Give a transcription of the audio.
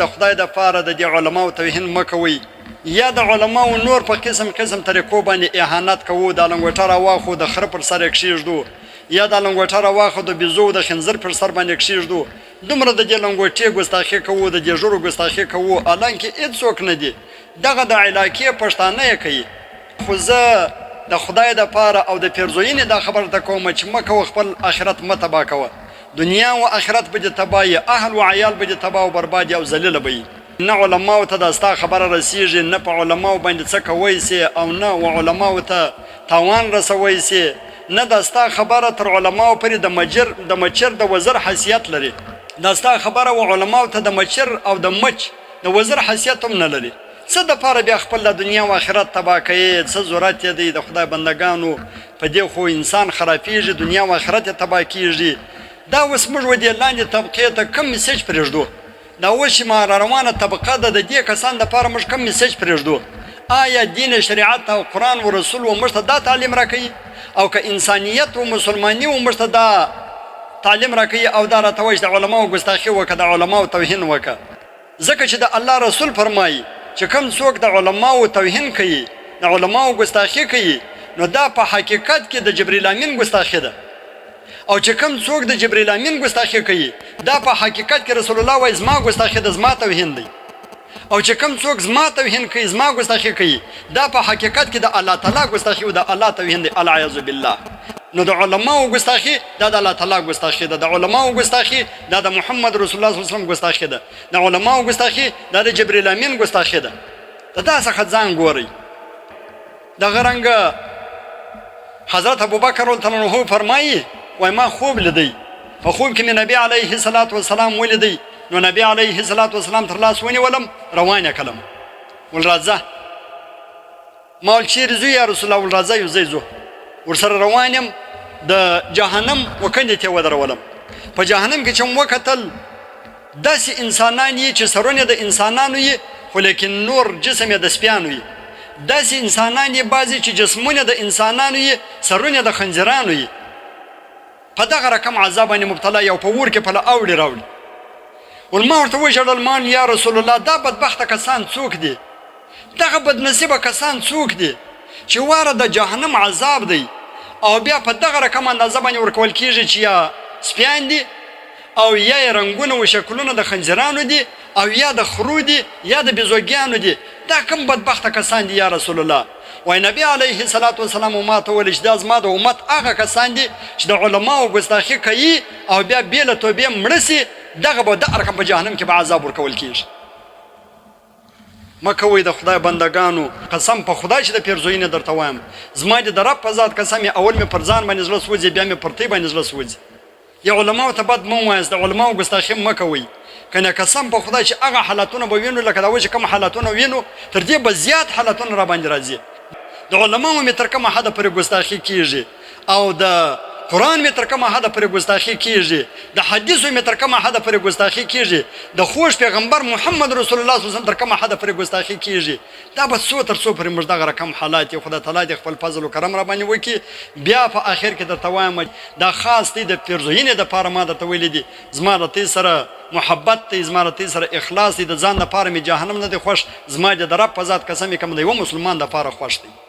د خدای د پاره د دې علماو توهین مه کوئ یا د علماو نور په قسم قسم طریقو باندې اهانت کوو د لنګوټه راواخو د خره پر سر یې کښېږدو یا د لنګوټه راواخو د بیزو د خنزر پر سر باندې کښېږدو دومره د دې لنګوټې ګستاخي کوو د دې ژړو ګستاخي کوو حالانکه هېڅوک نه دي دغه د علاقې پښتانه یې کوي خو زه د خدای د پاره او د پیرزوینې دا خبره ته کوم چې مه کوه خپل آخرت مه تباه کوه دنیا و آخرت به دې تباه یې اهل و عیال به دې تباه او برباد او ذلیله به نه علماو ته دا ستا خبره رسیږي نه په علماو باندې څه کوی سي او نه و علماو ته تاوان رسوی سي نه دا ستا خبره تر علماو پورې د مچر د وزر حیثیت لري دا ستا خبره و علماو ته د مچر او د مچ د وزر حیثیت هم نه لري څه دپاره بیا خپل د دنیا و آخرت تباه کوي څه ضرورت یې دی د خدای بندګانو په دې خو انسان خرابېږي دنیا و آخرت یې تباه کېږي دا اوس موږ و دې لاندې طبقې ته کم میسج پرېږدو دا اوس چې ما را روانه طبقه ده د دې کسان دپاره موږ کم میسج پرېږدو آیا دین شریعت او قرآن و رسول و موږ ته دا تعلیم راکوي او که انسانیت و مسلماني و موږ ته دا تعلیم راکوي او دا راته وایي چې د علماو ګستاخي وکړه د علماو توهین وکړه ځکه چې د الله رسول فرمایي چې کوم څوک د علماو توهین کوي د علماو ګستاخي کوي نو دا په حقیقت کې د جبریل امین ګستاخي ده او چې کوم څوک د جبریل امین ګستاخي کوي دا په حقیقت کې رسول الله وایي زما ګستاخي ده زما توهین دی او چې کوم څوک زما توهین کوي زما ګستاخي کوي دا په حقیقت کې د الله تعالی ګستاخي او د الله توهین دی العیاذ بالله نو د علماو ګستاخي دا د الله تعالی ګستاخي ده د علماو ګستاخي دا د محمد رسول الله صلی الله علیه وسلم ګستاخي ده د علماو ګستاخي دا د جبرئیل امین ګستاخي ده دا څخه ځان ګورئ دغه رنګه حضرت ابوبکر رضی الله عنه فرمایي وای ما خوب لیدی په خوب کې مې نبی علیه الصلاۃ والسلام ولیدی نو نبی علیه الصلاۃ والسلام تر لاس ونیولم روانه کړم ول راځه ما ول چیرې ځو یا رسول الله ول راځه یو ځای ځو ورسره روان یم د جهنم وکندې ته ودرولم په جهنم کې چې وکتل داسې انسانان یې چې سرونه د انسانانو یې خو لیکن نور جسم یې د سپیانو یې داسې انسانان یې بعضې چې جسمونه د انسانانو یې سرونه د خنزیرانو یې په دغه رقم عذاب باندې مبتلا یو په اور کې پله اوړي راوړي ول ما ورته وژړل مان یا رسول الله دا بدبخته کسان څوک دي دغه بدنصیبه کسان څوک دي چې واره د جهنم عذاب دی او بیا په دغه رقم اندازه باندې ورکول کېږي چې یا سپیان دي او یا یې رنګونه و شکلونه د خنزیرانو دي او یا د خرو دي یا د بیزوګیانو دي دا کوم بدبخته کسان دي یا رسول الله وای نبی علیه الصلاۃ والسلام ما ته ویل چې دا زما د امت هغه کسان دي چې د علماو ګستاخي کوي او بیا بېله توبې مړه سي دغه به د رقم په جهنم کې به عذاب ورکول کېږي مه کوئ د خدای بندګانو قسم په خدای چې د پیرزوینې درته وایم زما د رب په ذات قسم یې اول مې پر ځان باندې زړه سوځي بیا مې پر تی باندې زړه سوځي یا علماو ته بد مه ووایاست د علماو ګستاخي مه کوئ کنه قسم په خدای چې هغه حالتونه به وینو لکه دا اوس چې کوم حالتونه وینو تر دې به زیات حالتونه را باندې راځي د علماو مې تر کومه حده پورې ګستاخي کېږي او د قرآن مې تر کومه حده پورې ګستاخي کېږي د حدیثو مې تر کومه حده پورې ګستاخي کېږي د خوږ پیغمبر محمد رسول الله صلی الله علیه وسلم تر کومه حده پورې ګستاخي کېږي دا به څو تر څو پورې موږ دغه رقم حالات یې خدای تعالی د خپل فضل و کرم را باندې وکړي بیا په آخر کې درته وایم دا خاص دی د پیرزوینې دپاره ما درته ویلي دي زما د تی سره محبت دی زما د تی سره اخلاص دی د ځان دپاره مې جهنم نه دی خوښ زما د رب په ذات قسم یې کوم د یوه مسلمان دپاره خوښ دی